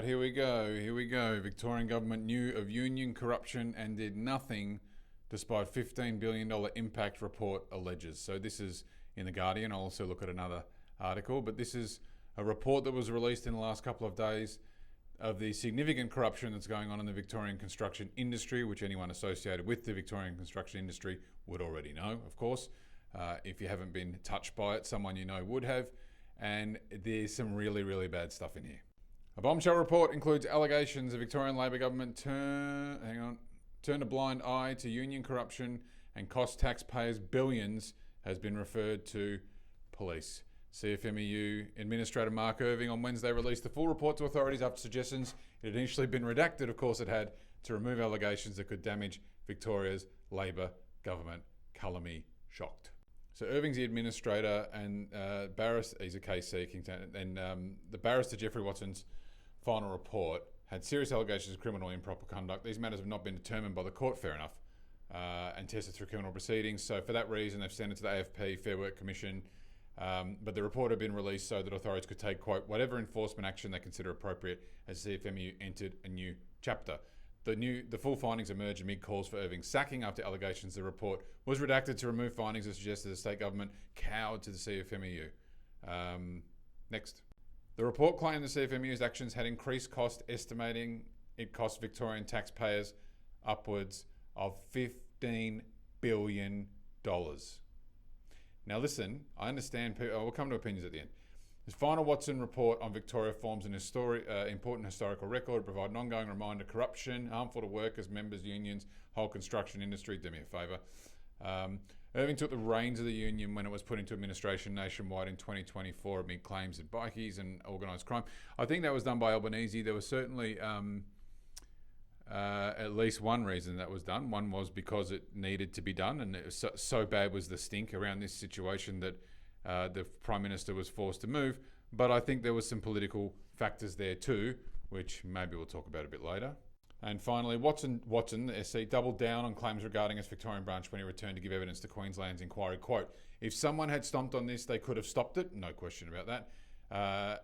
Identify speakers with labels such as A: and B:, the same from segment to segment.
A: right, here we go. Victorian Government knew of union corruption and did nothing despite $15 billion impact report alleges. So this is in The Guardian. I'll also look at another article, but this is a report that was released in the last couple of days of the significant corruption that's going on in the Victorian construction industry, which anyone associated with the Victorian construction industry would already know, of course. If you haven't been touched by it, someone you know would have. And there's some really, really bad stuff in here. A bombshell report includes allegations the Victorian Labor government turned a blind eye to union corruption and cost taxpayers billions, has been referred to police. CFMEU Administrator Mark Irving on Wednesday released the full report to authorities after suggestions it had initially been redacted, of course it had, to remove allegations that could damage Victoria's Labor government. Colour me shocked. So Irving's the administrator and barrister, he's a KC, and the barrister Geoffrey Watson's final report had serious allegations of criminal improper conduct. These matters have not been determined by the court, fair enough, and tested through criminal proceedings. So for that reason, they've sent it to the AFP, Fair Work Commission, but the report had been released so that authorities could take, quote, whatever enforcement action they consider appropriate as CFMEU entered a new chapter. The full findings emerged amid calls for Irving's sacking after allegations the report was redacted to remove findings that suggested the state government cowed to the CFMEU. Next. The report claimed the CFMEU's actions had increased cost, estimating it cost Victorian taxpayers upwards of $15 billion. Now listen, I understand, we'll come to opinions at the end. This final Watson report on Victoria forms an important historical record to provide an ongoing reminder of corruption, harmful to workers, members, unions, whole construction industry. Do me a favour. Irving took the reins of the union when it was put into administration nationwide in 2024 amid claims of bikies and organised crime. I think that was done by Albanese. There was certainly at least one reason that was done. One was because it needed to be done, and it was so bad was the stink around this situation that the Prime Minister was forced to move. But I think there was some political factors there too, which maybe we'll talk about a bit later. And finally, Watson, the SC, doubled down on claims regarding its Victorian branch when he returned to give evidence to Queensland's inquiry. Quote, if someone had stomped on this, they could have stopped it. No question about that.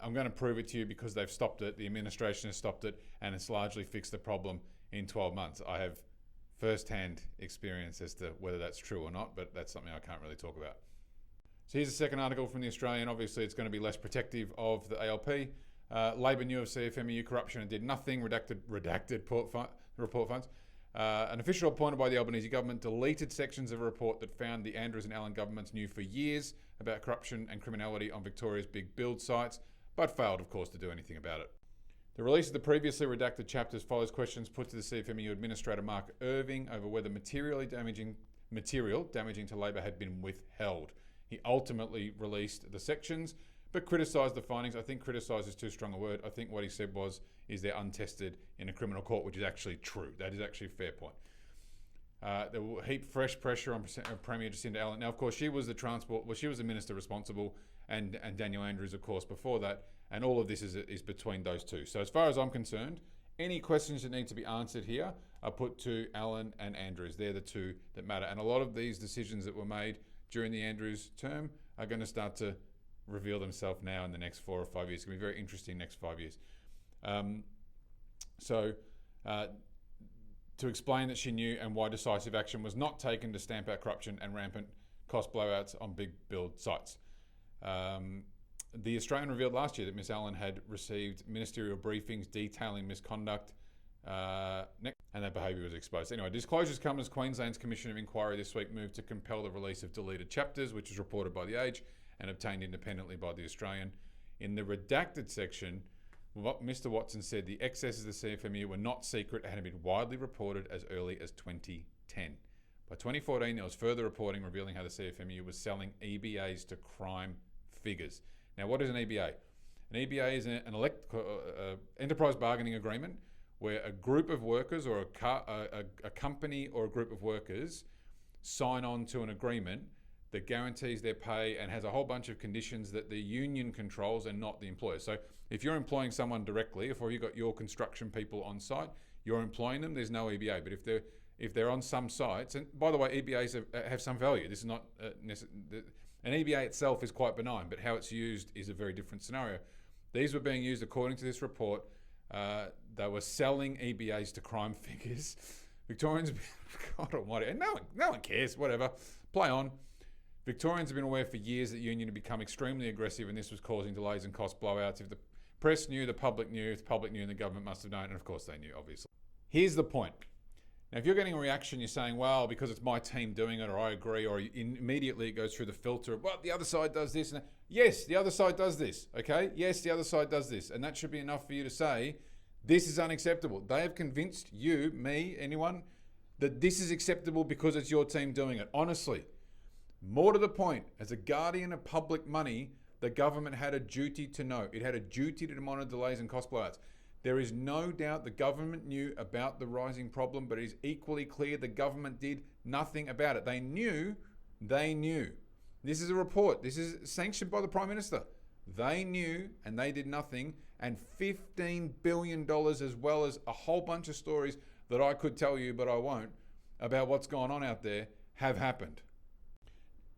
A: I'm going to prove it to you because they've stopped it. The administration has stopped it, and it's largely fixed the problem in 12 months. I have first-hand experience as to whether that's true or not, but that's something I can't really talk about. So here's a second article from The Australian. Obviously, it's going to be less protective of the ALP. Labor knew of CFMEU corruption and did nothing, redacted report funds. An official appointed by the Albanese government deleted sections of a report that found the Andrews and Allen governments knew for years about corruption and criminality on Victoria's big build sites, but failed, of course, to do anything about it. The release of the previously redacted chapters follows questions put to the CFMEU Administrator Mark Irving over whether material damaging to Labor had been withheld. He ultimately released the sections, but criticised the findings. I think criticise is too strong a word. I think what he said is they're untested in a criminal court, which is actually true. That is actually a fair point. There will heap fresh pressure on Premier Jacinda Allen. Now, of course, she was the minister responsible, and Daniel Andrews, of course, before that. And all of this is between those two. So as far as I'm concerned, any questions that need to be answered here are put to Allen and Andrews. They're the two that matter. And a lot of these decisions that were made during the Andrews term are going to start to reveal themselves now in the next 4 or 5 years. It's going to be very interesting next 5 years. To explain that she knew and why decisive action was not taken to stamp out corruption and rampant cost blowouts on big build sites. The Australian revealed last year that Ms Allen had received ministerial briefings detailing misconduct and that behaviour was exposed. Anyway, disclosures come as Queensland's Commission of Inquiry this week moved to compel the release of deleted chapters, which was reported by The Age and obtained independently by The Australian. In the redacted section, Mr Watson said the excesses of the CFMEU were not secret and had been widely reported as early as 2010. By 2014, there was further reporting revealing how the CFMEU was selling EBAs to crime figures. Now, what is an EBA? An EBA is an enterprise bargaining agreement where a group of workers or a company or a group of workers sign on to an agreement that guarantees their pay and has a whole bunch of conditions that the union controls and not the employer. So if you're employing someone directly, or you've got your construction people on site, you're employing them, there's no EBA. But if they're on some sites, and by the way, EBAs have some value. This is not an EBA itself is quite benign, but how it's used is a very different scenario. These were being used, according to this report, They were selling EBAs to crime figures. Victorians, God almighty, and no one cares, whatever, play on. Victorians have been aware for years that union had become extremely aggressive and this was causing delays and cost blowouts. If the press knew, the public knew. If the public knew, the government must have known. And of course they knew, obviously. Here's the point. Now, if you're getting a reaction, you're saying, well, because it's my team doing it, or I agree, or immediately it goes through the filter of, well, the other side does this. And yes, the other side does this, okay? Yes, the other side does this. And that should be enough for you to say, this is unacceptable. They have convinced you, me, anyone, that this is acceptable because it's your team doing it. Honestly, more to the point, as a guardian of public money, the government had a duty to know. It had a duty to monitor delays and cost blowouts. There is no doubt the government knew about the rising problem, but it is equally clear the government did nothing about it. They knew. This is a report. This is sanctioned by the Prime Minister. They knew and they did nothing. And $15 billion, as well as a whole bunch of stories that I could tell you, but I won't, about what's going on out there, have happened.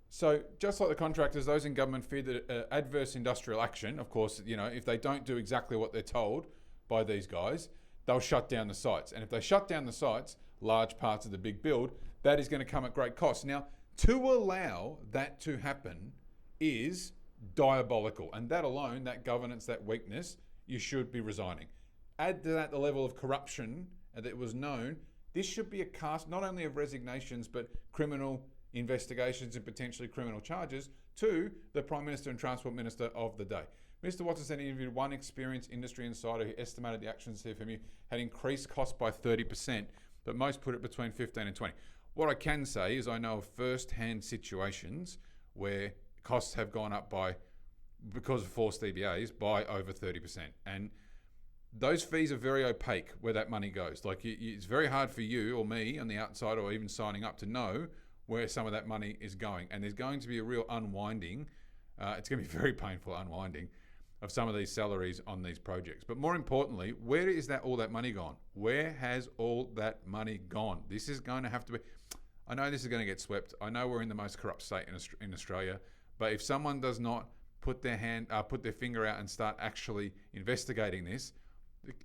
A: So just like the contractors, those in government fear that adverse industrial action, of course, if they don't do exactly what they're told by these guys, they'll shut down the sites. And if they shut down the sites, large parts of the big build, that is going to come at great cost. Now, to allow that to happen is diabolical. And that alone, that governance, that weakness, you should be resigning. Add to that the level of corruption that was known. This should be a cast not only of resignations, but criminal investigations and potentially criminal charges to the Prime Minister and Transport Minister of the day. Mr. Watson said he interviewed one experienced industry insider who estimated the actions of CFMU had increased costs by 30%, but most put it between 15 and 20. What I can say is I know of first-hand situations where costs have gone up because of forced EBAs, by over 30%. And those fees are very opaque where that money goes. It's very hard for you or me on the outside or even signing up to know where some of that money is going. And there's going to be a real unwinding. It's going to be very painful unwinding of some of these salaries on these projects. But more importantly, where is all that money gone? Where has all that money gone? This is going to have to be... I know this is going to get swept. I know we're in the most corrupt state in Australia. But if someone does not put their finger out and start actually investigating this,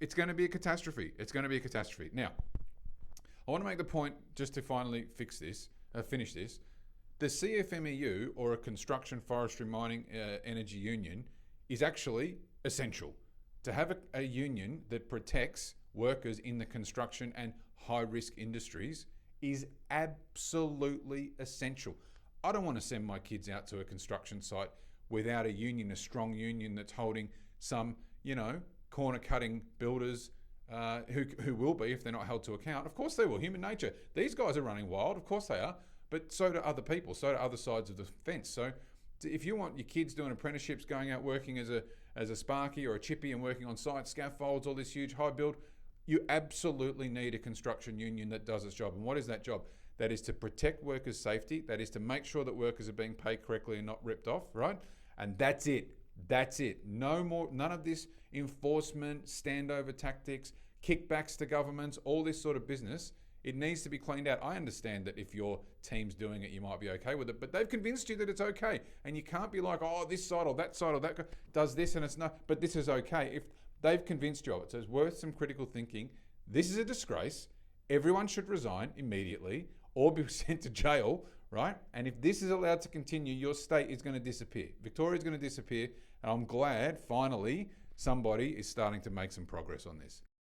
A: it's going to be a catastrophe. It's going to be a catastrophe. Now, I want to make the point, just to finally finish this. The CFMEU, or a construction, forestry, mining, energy union, is actually essential. To have a union that protects workers in the construction and high-risk industries is absolutely essential. I don't want to send my kids out to a construction site without a union, a strong union that's holding some, corner-cutting builders who will be, if they're not held to account. Of course they will, human nature. These guys are running wild, of course they are, but so do other people, so do other sides of the fence. So if you want your kids doing apprenticeships, going out working as a sparky or a chippy and working on site, scaffolds, all this huge high build, you absolutely need a construction union that does its job. And what is that job? That is to protect workers' safety. That is to make sure that workers are being paid correctly and not ripped off, right? And that's it. That's it. No more, none of this enforcement, standover tactics, kickbacks to governments, all this sort of business. It needs to be cleaned out. I understand that if your team's doing it, you might be okay with it, but they've convinced you that it's okay. And you can't be like, oh, this side or that does this and it's not, but this is okay. If they've convinced you of it, so it's worth some critical thinking. This is a disgrace. Everyone should resign immediately or be sent to jail, right? And if this is allowed to continue, your state is going to disappear. Victoria is going to disappear. And I'm glad, finally, somebody is starting to make some progress on this.